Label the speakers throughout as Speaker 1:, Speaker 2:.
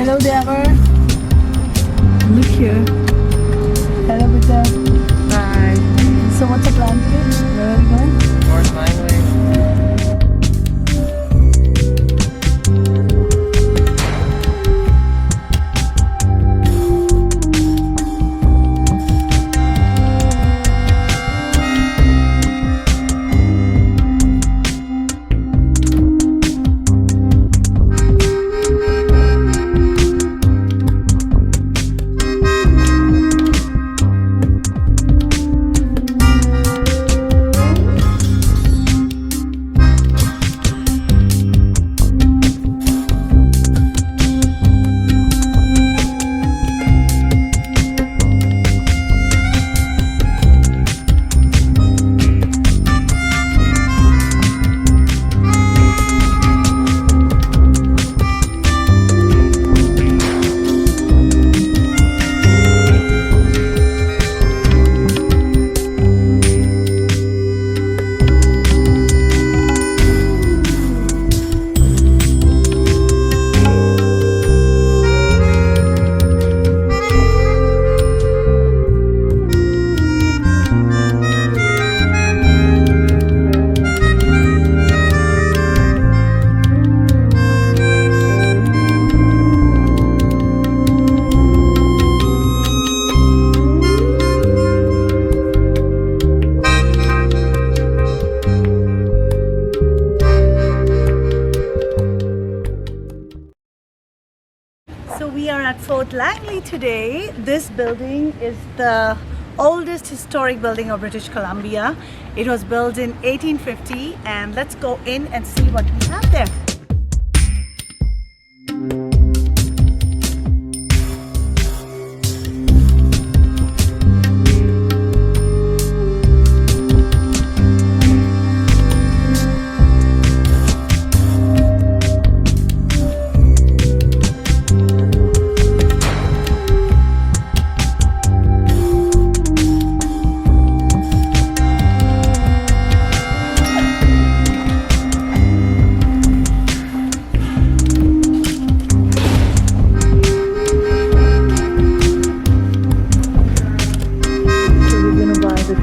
Speaker 1: Hello there. Look here. Hello, Buddha.
Speaker 2: Hi.
Speaker 1: So what's the plan today? Where are we going?
Speaker 2: North Langley.
Speaker 1: So we are at Fort Langley today. This building is the oldest historic building of British Columbia. It was built in 1850, and let's go in and see what we have there.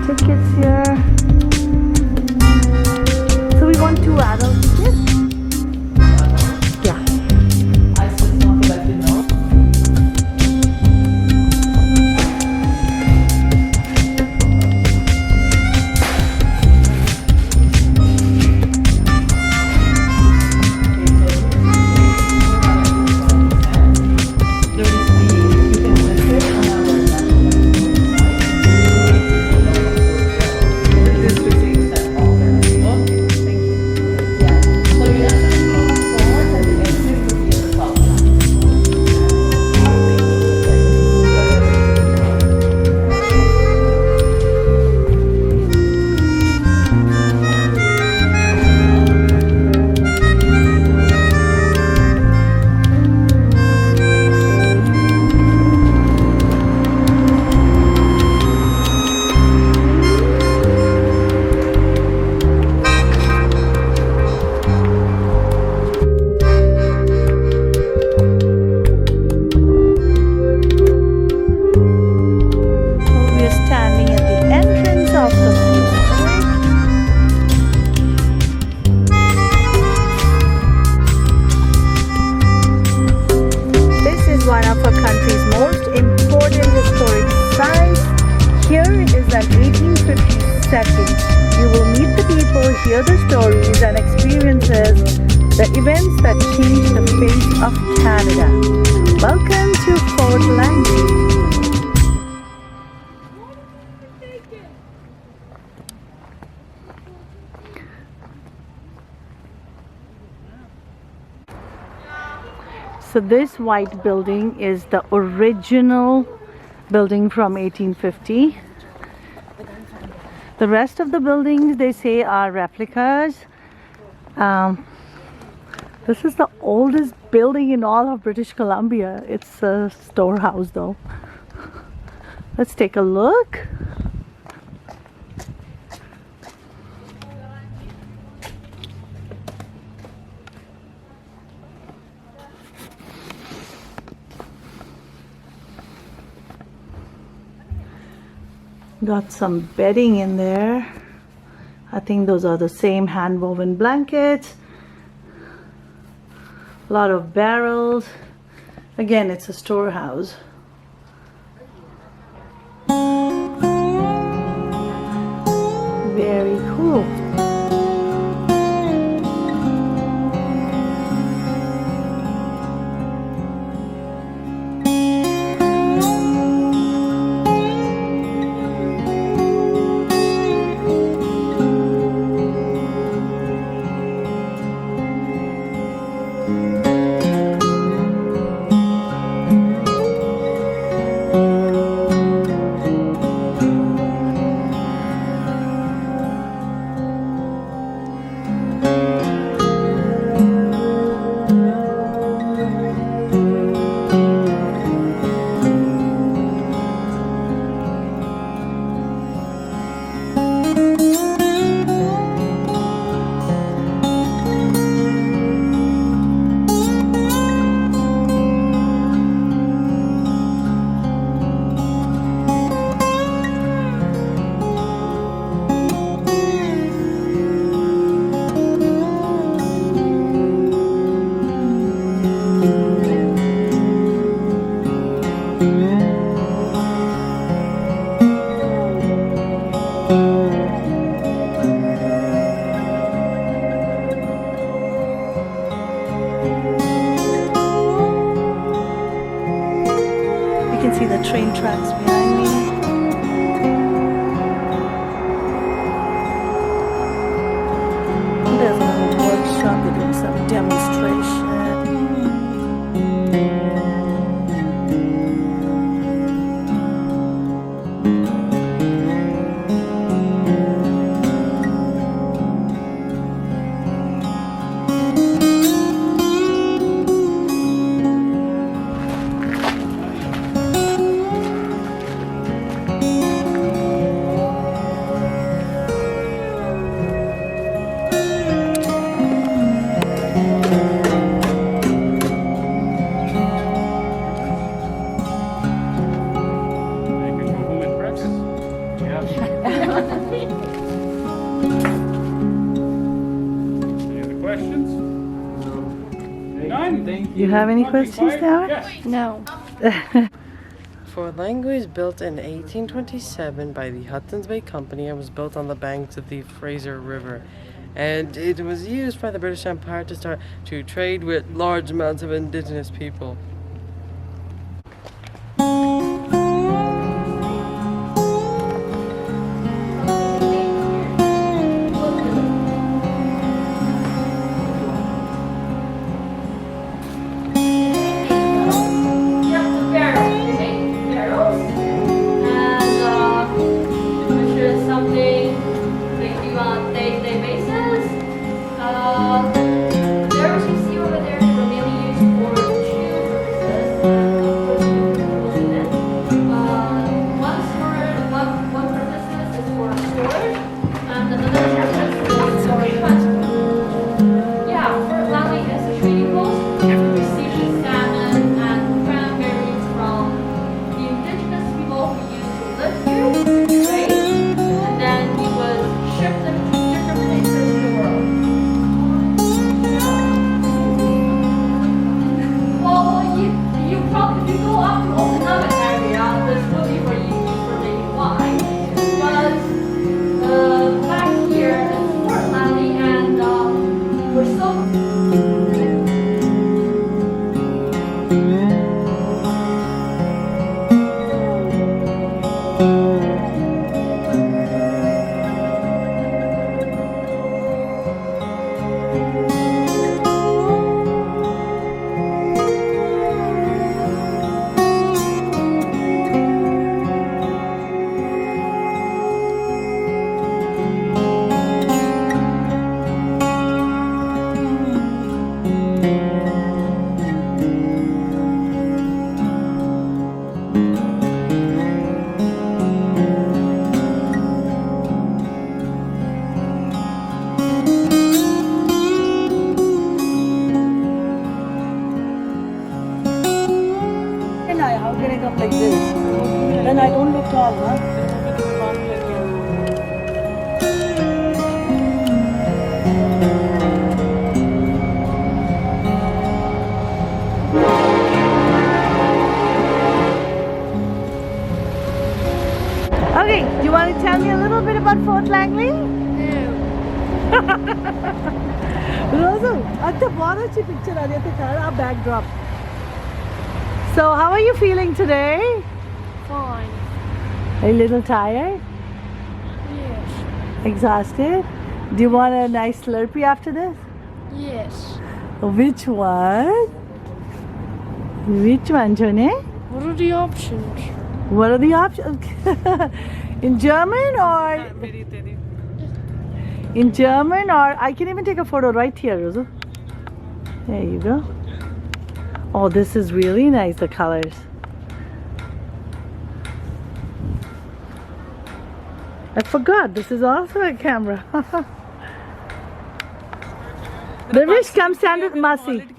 Speaker 1: Tickets here. So we want 2 adult tickets? Yeah.
Speaker 2: I just want to let you know. One of our country's most important historic sites. Here is an 1850 setting. You will meet the people, hear the stories and experiences, the events that changed the face of Canada. Welcome to Fort Langley. So this white building is the original building from 1850. The rest of the buildings, they say, are replicas. This is the oldest building in all of British Columbia. It's a storehouse though. Let's take a look.
Speaker 1: Got some bedding in there. I think those are the same hand woven blankets. A lot of barrels. Again, it's a storehouse. Very cool. You can see the train tracks behind me. There's a little workshop, they're doing some demonstration. You have any questions now?
Speaker 3: No.
Speaker 4: Fort Langley was built in 1827 by the Hudson's Bay Company and was built on the banks of the Fraser River. And it was used by the British Empire to start to trade with large amounts of indigenous people.
Speaker 1: Rosu, अच्छा बहुत अच्छी picture आ रही है तेरा backdrop. So how are you feeling today?
Speaker 3: Fine.
Speaker 1: A little tired?
Speaker 3: Yes.
Speaker 1: Exhausted? Do you want a nice Slurpee after this?
Speaker 3: Yes.
Speaker 1: Which one? Which one, Jone?
Speaker 3: What are the options?
Speaker 1: What are the options? In German or? In German or? I can even take a photo right here, Rosa. There you go. Oh, this is really nice, the colors. I forgot, this is also a camera. The wish come stand with Masi.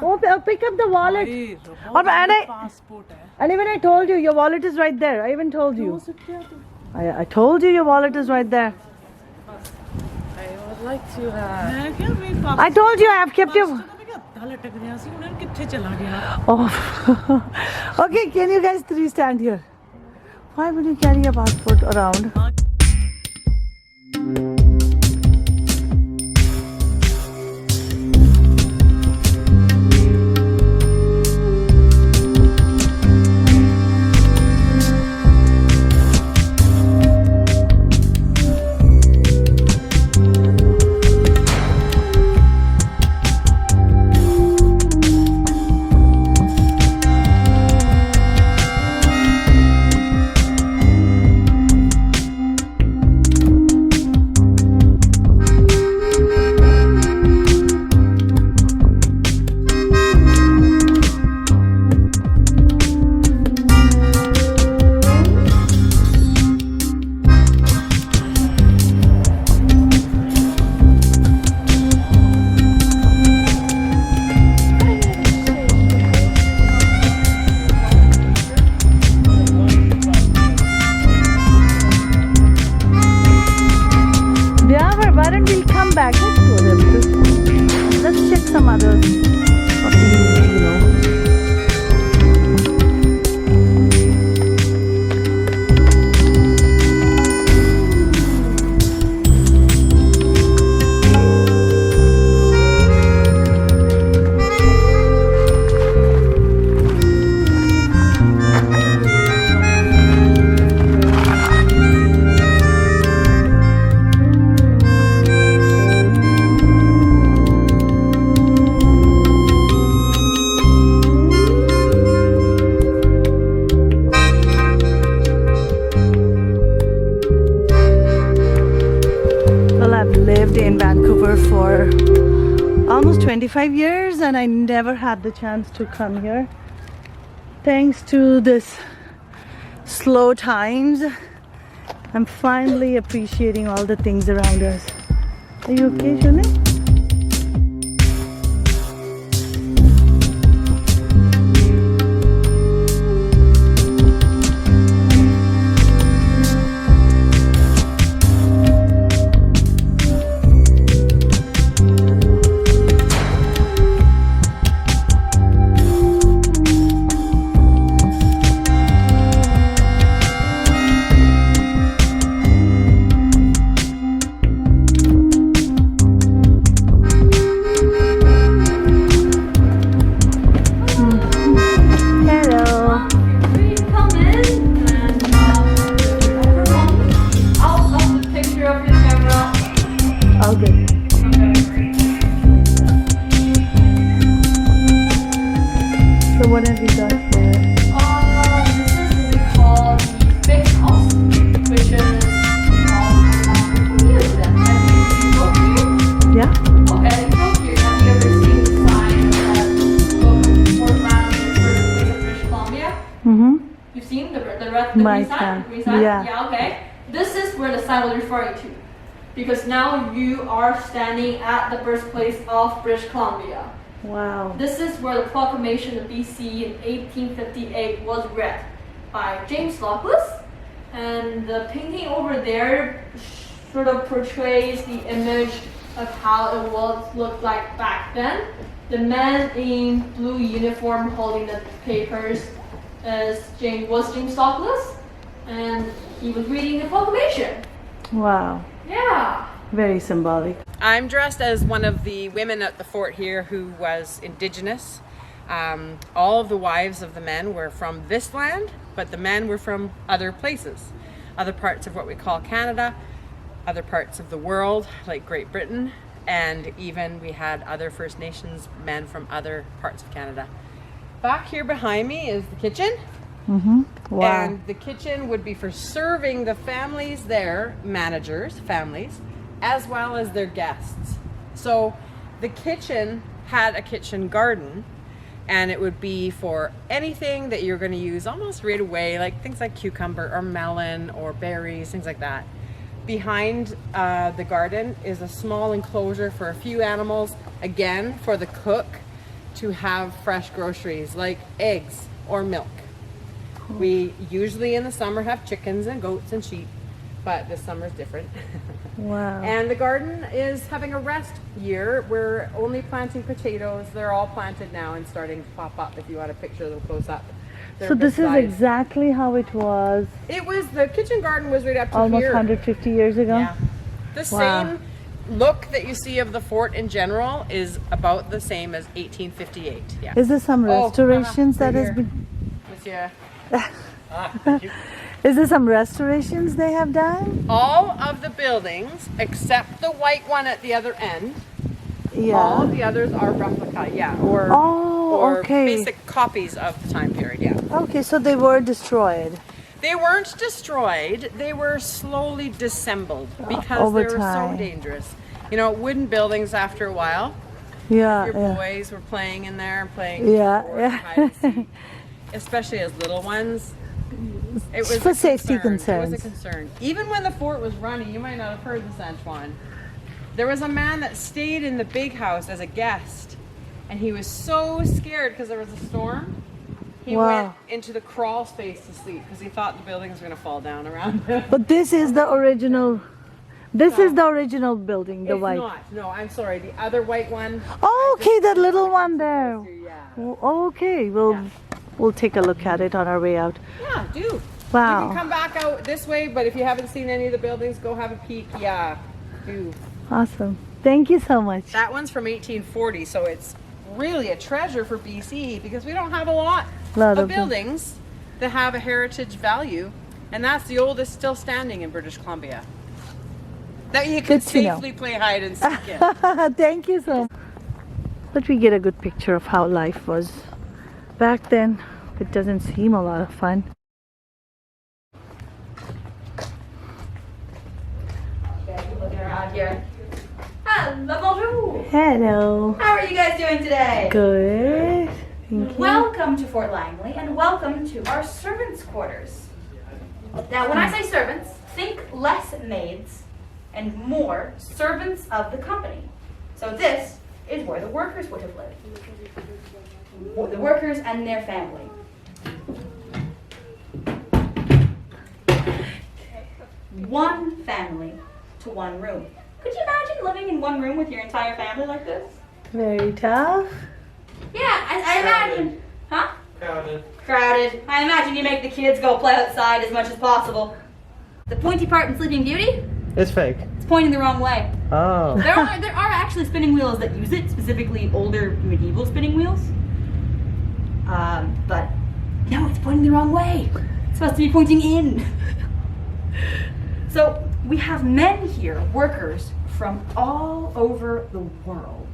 Speaker 1: Oh, pick up the wallet. And even I told you, your wallet is right there. I even told you. I told you your wallet is right there.
Speaker 4: I would like to have.
Speaker 1: I told you I have kept your. Oh. Okay, can you guys three stand here? Why would you carry a passport around? Back. Let's go there because let's check some others. Lived in Vancouver for almost 25 years and I never had the chance to come here. Thanks to this slow times, I'm finally appreciating all the things around us. Are you okay, Shune? So what have you got here?
Speaker 3: This is what we call the big house, which is
Speaker 1: Yeah?
Speaker 3: Okay, look here. Have you ever seen the sign that Portland is the birthplace of British Columbia?
Speaker 1: Mm-hmm.
Speaker 3: You've seen the green
Speaker 1: My
Speaker 3: sign?
Speaker 1: sign.
Speaker 3: The green sign?
Speaker 1: Yeah.
Speaker 3: Okay. This is where the sign was referring to. Because now you are standing at the birthplace of British Columbia.
Speaker 1: Wow.
Speaker 3: This is where the proclamation of BC in 1858 was read by James Douglas. And the painting over there sort of portrays the image of how it looked like back then. The man in blue uniform holding the papers was James Douglas, and he was reading the proclamation.
Speaker 1: Wow.
Speaker 3: Yeah.
Speaker 1: Very symbolic.
Speaker 5: I'm dressed as one of the women at the fort here who was indigenous. All of the wives of the men were from this land, but the men were from other places, other parts of what we call Canada, other parts of the world like Great Britain, and even we had other First Nations men from other parts of Canada. Back here behind me is the kitchen.
Speaker 1: Wow.
Speaker 5: And the kitchen would be for serving the families there, managers, families, as well as their guests. So the kitchen had a kitchen garden, and it would be for anything that you're going to use almost right away, like things like cucumber or melon or berries, things like that. Behind the garden is a small enclosure for a few animals, again for the cook to have fresh groceries like eggs or milk. We usually in the summer have chickens and goats and sheep, but this summer's different.
Speaker 1: Wow.
Speaker 5: And the garden is having a rest year. We're only planting potatoes. They're all planted now and starting to pop up if you want to picture them close up. They're
Speaker 1: So this is
Speaker 5: beside-
Speaker 1: exactly how it was
Speaker 5: It was, the kitchen garden was right up to
Speaker 1: almost
Speaker 5: here.
Speaker 1: 150 years ago.
Speaker 5: Yeah. The
Speaker 1: Wow.
Speaker 5: same look that you see of the fort in general is about the same as 1858. Yeah.
Speaker 1: Is there some
Speaker 5: Oh,
Speaker 1: restorations
Speaker 5: right
Speaker 1: that has
Speaker 5: here.
Speaker 1: been?
Speaker 5: Monsieur.
Speaker 1: Is there some restorations they have done?
Speaker 5: All of the buildings except the white one at the other end. All
Speaker 1: Yeah.
Speaker 5: of the others are replica, yeah, or
Speaker 1: Oh, okay.
Speaker 5: basic copies of the time period, yeah.
Speaker 1: Okay, so they were destroyed.
Speaker 5: They weren't destroyed, they were slowly dissembled because
Speaker 1: Over
Speaker 5: they were
Speaker 1: time.
Speaker 5: so dangerous. You know, wooden buildings after a while,
Speaker 1: Yeah.
Speaker 5: your
Speaker 1: Yeah.
Speaker 5: boys were playing in there, playing
Speaker 1: Yeah,
Speaker 5: board,
Speaker 1: yeah.
Speaker 5: hide and seek, especially as little ones. It was
Speaker 1: For
Speaker 5: a
Speaker 1: safety
Speaker 5: concern. It was a
Speaker 1: concerns.
Speaker 5: concern. Even when the fort was running, you might not have heard this, Antoine. There was a man that stayed in the big house as a guest, and he was so scared because there was a storm. He
Speaker 1: Wow.
Speaker 5: went into the crawl space to sleep because he thought the building was going to fall down around him.
Speaker 1: But this is the original. This is the original building, the
Speaker 5: It's
Speaker 1: white.
Speaker 5: not. No, I'm sorry. The other white one.
Speaker 1: Oh, okay, that little one there.
Speaker 5: Yeah.
Speaker 1: Oh, okay, we'll take a look at it on our way out.
Speaker 5: Yeah, do. You
Speaker 1: Wow.
Speaker 5: can come back out this way, but if you haven't seen any of the buildings, go have a peek. Yeah, do.
Speaker 1: Awesome. Thank you so much.
Speaker 5: That one's from 1840, so it's really a treasure for BC because we don't have a lot
Speaker 1: Lot
Speaker 5: of
Speaker 1: of them.
Speaker 5: buildings that have a heritage value, and that's the oldest still standing in British Columbia. That you can
Speaker 1: Good to know.
Speaker 5: safely play hide and seek in.
Speaker 1: Thank you so much. Let me get a good picture of how life was back then. It doesn't seem a lot of fun.
Speaker 6: Looking around here. Hello, bonjour.
Speaker 1: Hello.
Speaker 6: How are you guys doing today?
Speaker 1: Good. Thank you.
Speaker 6: Welcome to Fort Langley and welcome to our servants' quarters. Now, when I say servants, think less maids and more servants of the company. So this is where the workers would have lived. The workers and their family. One family to one room. Could you imagine living in one room with your entire family like this?
Speaker 1: Very tough.
Speaker 6: Yeah, I imagine. Huh? Crowded. I imagine you make the kids go play outside as much as possible. The pointy part in Sleeping Beauty,
Speaker 4: It's fake.
Speaker 6: it's pointing the wrong way.
Speaker 4: Oh.
Speaker 6: There are actually spinning wheels that use it, specifically older medieval spinning wheels. But no, it's pointing the wrong way. It's supposed to be pointing in. So we have men here, workers from all over the world.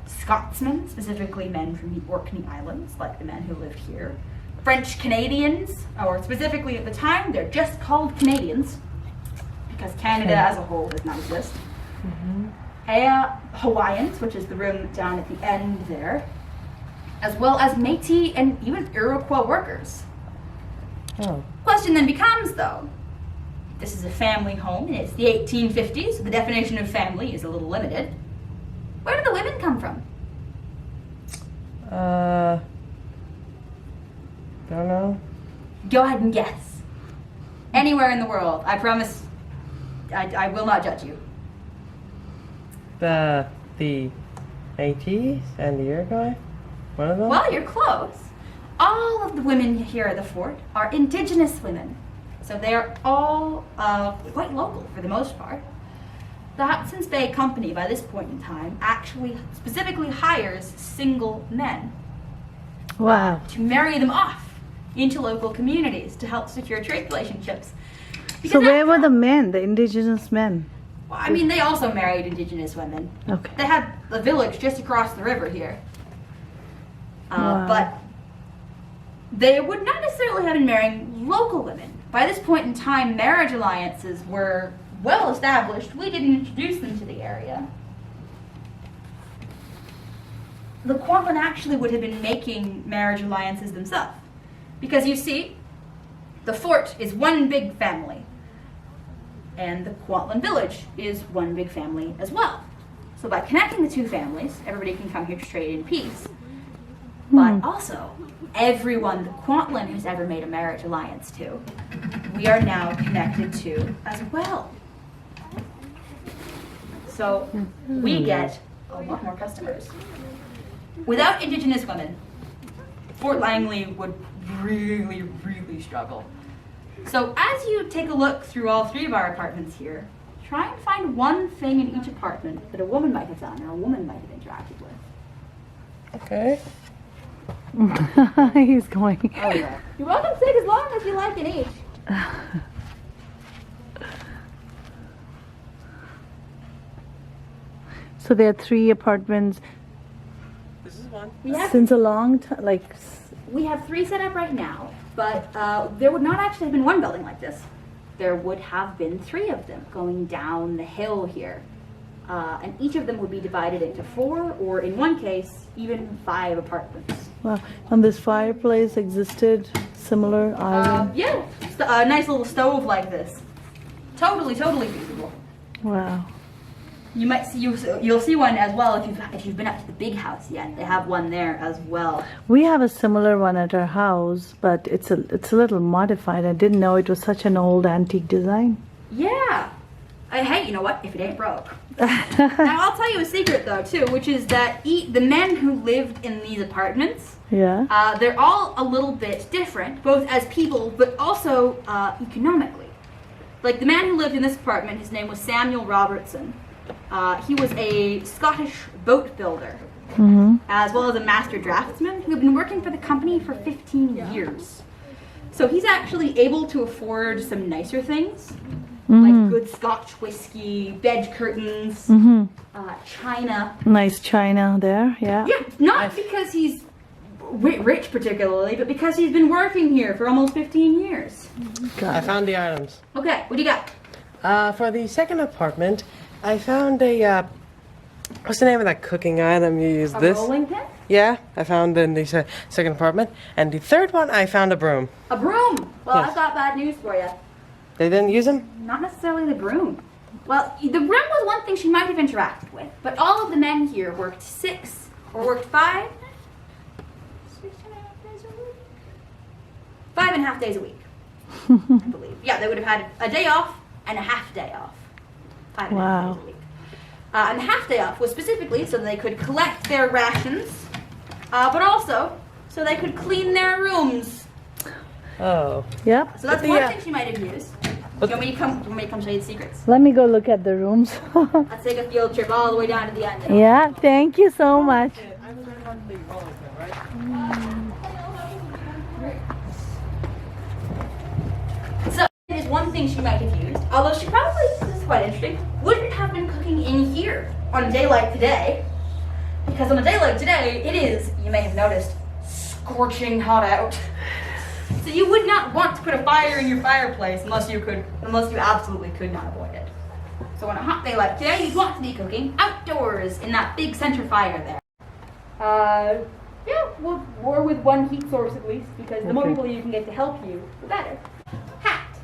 Speaker 6: Scotsmen, specifically men from the Orkney Islands, like the men who lived here. French Canadians, or specifically at the time, they're just called Canadians, because Canada as a whole does not exist. Hawaiians, which is the room down at the end there, as well as Métis and even Iroquois workers.
Speaker 4: Oh.
Speaker 6: Question then becomes, though, this is a family home, and it's the 1850s, so the definition of family is a little limited. Where did the women come from?
Speaker 4: Don't know.
Speaker 6: Go ahead and guess. Anywhere in the world. I promise I will not judge you.
Speaker 4: The ATs and the Uruguay? One of them?
Speaker 6: Well, you're close. All of the women here at the fort are indigenous women. So they are all quite local for the most part. the Hudson's Bay Company, by this point in time, actually specifically hires single men
Speaker 2: Wow.
Speaker 6: to marry them off into local communities to help secure trade relationships.
Speaker 2: So
Speaker 6: Because
Speaker 2: where were the men, the indigenous men?
Speaker 6: well, I mean, they also married indigenous women.
Speaker 2: Okay.
Speaker 6: They had a village just across the river here.
Speaker 2: Wow.
Speaker 6: But they would not necessarily have been marrying local women. By this point in time, marriage alliances were well established. We didn't introduce them to the area. The Kwantlen actually would have been making marriage alliances themselves. Because you see, the fort is one big family. And the Kwantlen village is one big family as well. So by connecting the two families, everybody can come here to trade in peace. But also, everyone the Kwantlen has ever made a marriage alliance to, we are now connected to as well. So we get a lot more customers. Without indigenous women, Fort Langley would really, really struggle. So as you take a look through all three of our apartments here, try and find one thing in each apartment that a woman might have done or a woman might have interacted with.
Speaker 4: Okay.
Speaker 2: He's going.
Speaker 6: Oh yeah. You're welcome to take as long as you like in each.
Speaker 2: So there are 3 apartments
Speaker 4: This is one.
Speaker 6: We have
Speaker 2: since a long time, like,
Speaker 6: we have 3 set up right now, but there would not actually have been one building like this. There would have been 3 of them going down the hill here. And each of them would be divided into 4, or in one case, even 5 apartments.
Speaker 2: wow. And this fireplace existed, similar island.
Speaker 6: Yeah, a nice little stove like this. Totally feasible.
Speaker 2: Wow.
Speaker 6: You might see you'll see one as well if you've been up to the big house yet. They have one there as well.
Speaker 2: We have a similar one at our house, but it's a little modified. I didn't know it was such an old antique design.
Speaker 6: Yeah. Hey, you know what? If it ain't broke. Now I'll tell you a secret though too, which is that the men who lived in these apartments,
Speaker 2: Yeah.
Speaker 6: they're all a little bit different, both as people but also economically. Like the man who lived in this apartment, his name was Samuel Robertson. He was a Scottish boat builder, as well as a master draftsman who had been working for the company for 15 years. So he's actually able to afford some nicer things, like good Scotch whiskey, bed curtains, china.
Speaker 2: Nice china there. Yeah.
Speaker 6: Yeah, not because he's rich particularly, but because he's been working here for almost 15 years.
Speaker 4: I found the items.
Speaker 6: Okay, what do you got?
Speaker 4: For the second apartment, I found a, what's the name of that cooking item you use?
Speaker 6: A
Speaker 4: This?
Speaker 6: rolling pin?
Speaker 4: Yeah, I found in the second apartment. And the third one, I found a broom.
Speaker 6: A broom! Well,
Speaker 4: Yes.
Speaker 6: I've got bad news for you.
Speaker 4: They didn't use them?
Speaker 6: Not necessarily the broom. Well, the broom was one thing she might have interacted with, but all of the men here worked 6 or worked 5. 6.5 days a week? 5.5 days a week, I believe. Yeah, they would have had a day off and a half day off. 5.5
Speaker 2: Wow.
Speaker 6: days a week. And the half day off was specifically so they could collect their rations, but also so they could clean their rooms.
Speaker 4: Oh.
Speaker 2: Yep.
Speaker 6: So that's
Speaker 4: But
Speaker 6: one
Speaker 4: the,
Speaker 6: thing she might have used. You want me to come show you the secrets?
Speaker 2: Let me go look at the rooms.
Speaker 6: Let's take a field trip all the way down to the end.
Speaker 2: Yeah. Thank you so much.
Speaker 6: So it is one thing she might have used, although she probably, this is quite interesting, wouldn't have been cooking in here on a day like today. Because on a day like today, it is, you may have noticed, scorching hot out. So you would not want to put a fire in your fireplace unless you absolutely could not avoid it. So on a hot day like today, you'd want to be cooking outdoors in that big center fire there. Yeah, or with one heat source at least, because the more people you can get to help you, the better. Hat.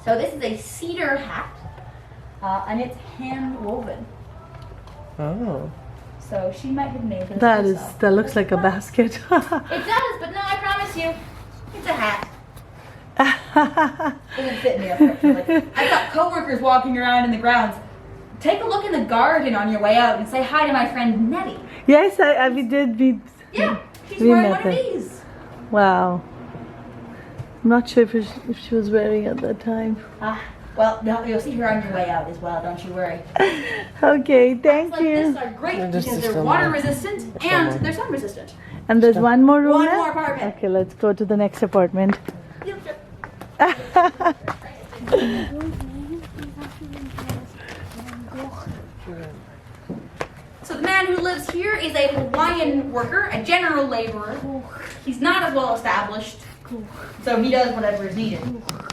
Speaker 6: So this is a cedar hat, and it's hand woven.
Speaker 4: Oh.
Speaker 6: So she might have made this herself.
Speaker 2: That looks like a basket.
Speaker 6: It does, but no, I promise you, it's a hat. It doesn't fit me, unfortunately. I've got coworkers walking around in the grounds. Take a look in the garden on your way out and say hi to my friend Nettie.
Speaker 2: Yes, we did.
Speaker 6: Yeah, she's
Speaker 2: we
Speaker 6: wearing
Speaker 2: met
Speaker 6: one of
Speaker 2: her.
Speaker 6: these.
Speaker 2: Wow. I'm not sure if she was wearing it at that time.
Speaker 6: Well, no, you'll see her on your way out as well. Don't you worry.
Speaker 2: Okay, thank
Speaker 6: Like this
Speaker 2: you.
Speaker 6: are great
Speaker 4: They're just
Speaker 6: because they're
Speaker 4: some-
Speaker 6: water resistant and they're sun resistant.
Speaker 2: And there's one more room
Speaker 6: One
Speaker 2: left?
Speaker 6: more apartment.
Speaker 2: Okay, let's go to the next apartment.
Speaker 6: So the man who lives here is a Hawaiian worker, a general laborer. He's not as well established, so he does whatever is needed.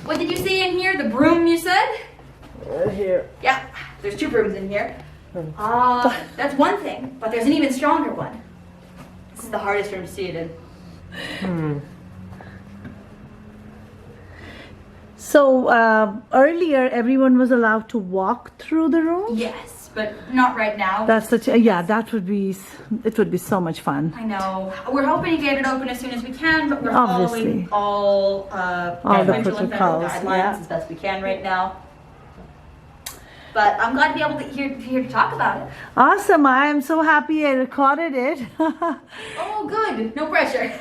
Speaker 6: What did you see in here? The broom, you said?
Speaker 4: Here.
Speaker 6: Yeah, there's 2 brooms in here. That's one thing, but there's an even stronger one. This is the hardest room to see it in.
Speaker 2: So earlier, everyone was allowed to walk through the room.
Speaker 6: Yes, but not right now.
Speaker 2: That's such a, yeah. That would be, it would be so much fun.
Speaker 6: I know. We're hoping to get it open as soon as we can, but we're
Speaker 2: Obviously.
Speaker 6: following all
Speaker 2: the
Speaker 6: provincial and federal
Speaker 2: protocols,
Speaker 6: guidelines
Speaker 2: yeah.
Speaker 6: as best we can right now. But I'm glad to be able to here to talk about it.
Speaker 2: Awesome! I am so happy I recorded it.
Speaker 6: Oh, good. No pressure.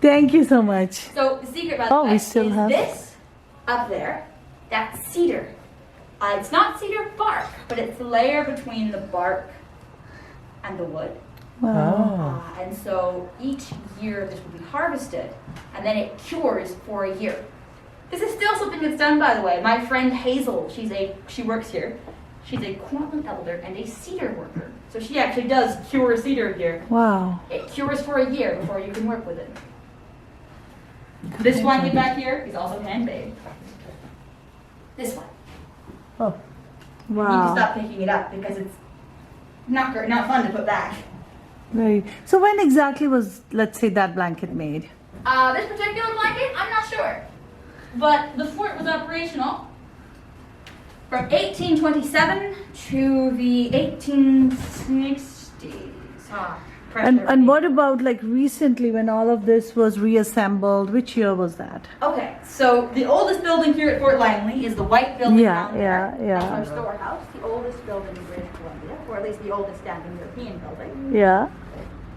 Speaker 2: Thank you so much.
Speaker 6: So the secret, by the
Speaker 2: Oh, we
Speaker 6: way,
Speaker 2: still
Speaker 6: is
Speaker 2: have-
Speaker 6: this up there. That's cedar. It's not cedar bark, but it's the layer between the bark and the wood.
Speaker 2: Wow.
Speaker 6: And so each year this will be harvested, and then it cures for a year. This is still something that's done, by the way. My friend Hazel, she works here. She's a Cortland elder and a cedar worker. So she actually does cure cedar here.
Speaker 2: Wow.
Speaker 6: It cures for a year before you can work with it. This one back here is also hand-made. This one.
Speaker 2: Oh.
Speaker 6: You need to
Speaker 2: Wow.
Speaker 6: stop picking it up because it's not fun to put back.
Speaker 2: Very. So when exactly was, let's say, that blanket made?
Speaker 6: This particular blanket, I'm not sure. But the fort was operational from 1827 to the 1860s.
Speaker 2: And what about like recently when all of this was reassembled? Which year was that?
Speaker 6: Okay, so the oldest building here at Fort Langley is the white building
Speaker 2: Yeah,
Speaker 6: down there.
Speaker 2: yeah.
Speaker 6: That's our storehouse, the oldest building in British Columbia, or at least the oldest standing European building.
Speaker 2: Yeah.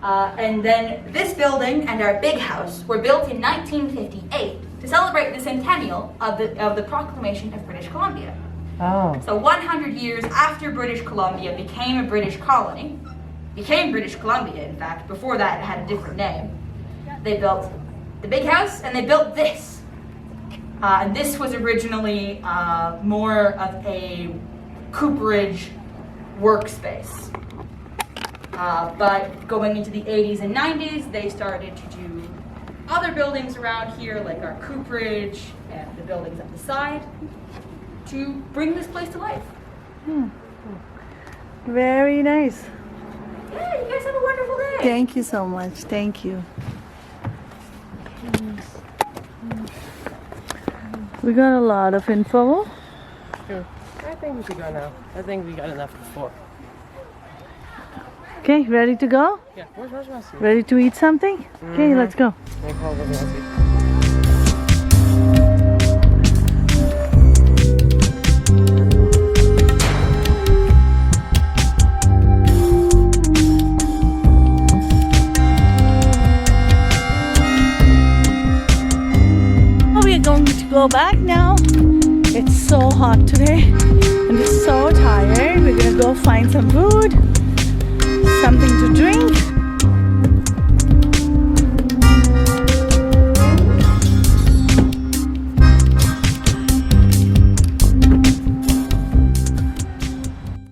Speaker 6: And then this building and our big house were built in 1958 to celebrate the centennial of the proclamation of British Columbia.
Speaker 4: Oh.
Speaker 6: So 100 years after British Columbia became a British colony, became British Columbia in fact, before that it had a different name, they built the big house and they built this. And this was originally more of a cooperage workspace. But going into the 80s and 90s, they started to do other buildings around here, like our cooperage and the buildings at the side, to bring this place to life.
Speaker 2: Very nice.
Speaker 6: Yeah, you guys have a wonderful day.
Speaker 2: Thank you so much. Thank you. We got a lot of info.
Speaker 4: Here. I think we should go now. I think we got enough before.
Speaker 2: Okay, ready to go?
Speaker 4: Yeah. Where's Rossi?
Speaker 2: Ready to eat something? Okay, let's go.
Speaker 4: I call Rossi.
Speaker 2: We are going to go back now. It's so hot today and we're so tired. We're gonna go find some food, something to drink,